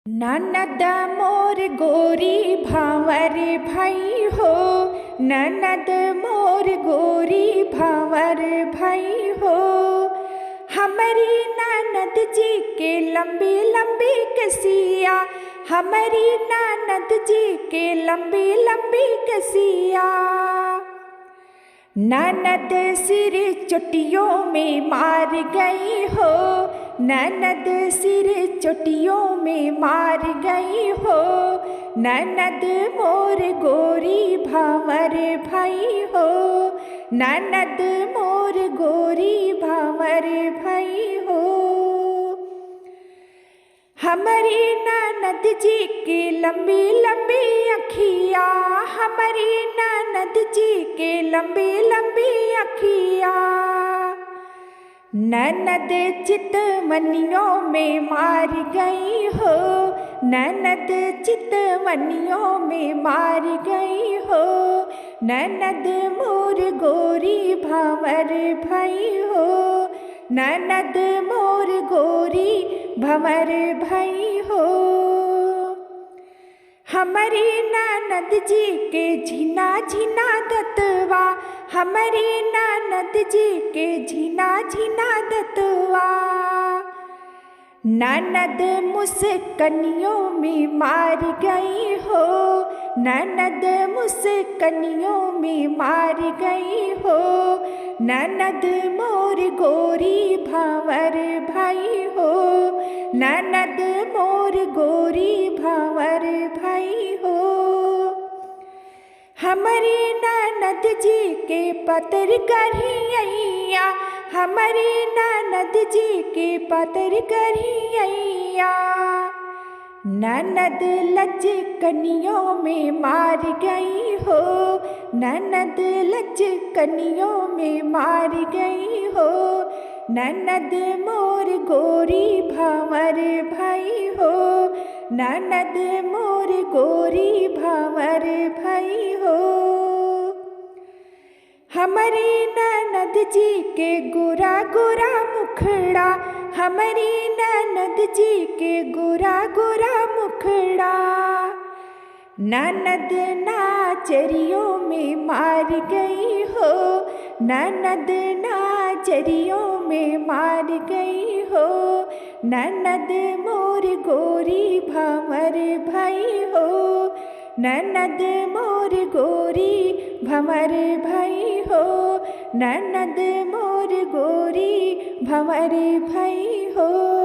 ननद मोर गोरी भांवर भाई हो, ननद मोर गोरी भांवर भाई हो। हमारी ननद जी के लंबी लंबी कसिया, हमारी ननद जी के लंबी लंबी कसिया। ननद सिर चोटियों में मार गई हो, ननद सिर चोटियों में मार गई हो। ननद मोर गोरी भांवर भाई हो, ननद मोर गोरी भांवर भाई हो। हमारी ननद जी की लंबी लंबी अखिया, हमारी ननद जी के लंबी लंबी अखिया। ननद चितवनियों में मार गई हो, ननद चितवनियों में मार गई हो। ननद मोर गोरी भांवर भाई हो, ननद मोर गोरी भंवर भाई हो। हमारी ननद जी के झिना झिना दतवा, हमारी ननद जी के झिना झिना दतवा। ननद मुस्कनियों में मार गई हो, ननद मुस्कनियों में मार गई हो। ननद मोर गोरी भांवर भाई हो, ननद मोर गोरी भांवर भाई हो। हमारी ननद जी के पतर करिया, हमारी ननद जी के पतर करिया। ननद लचकनियों में मार गई हो, ननद लचकनियों में मार गई हो। ननद मोर गोरी भांवर भाई हो, ननद मोर गोरी भांवर भाई हो। हमारी ननद जी के गोरा गोरा मुखड़ा, हमारी ननद जी के गोरा गोरा मुखड़ा। ननद नाचरियों में मार गई हो, ननद नाचरियों में मार गई हो। ननद मोर गोरी भांवर भाई हो, ननद मोर गोरी भंवर भाई हो, ननद मोर गोरी भंवर भाई हो।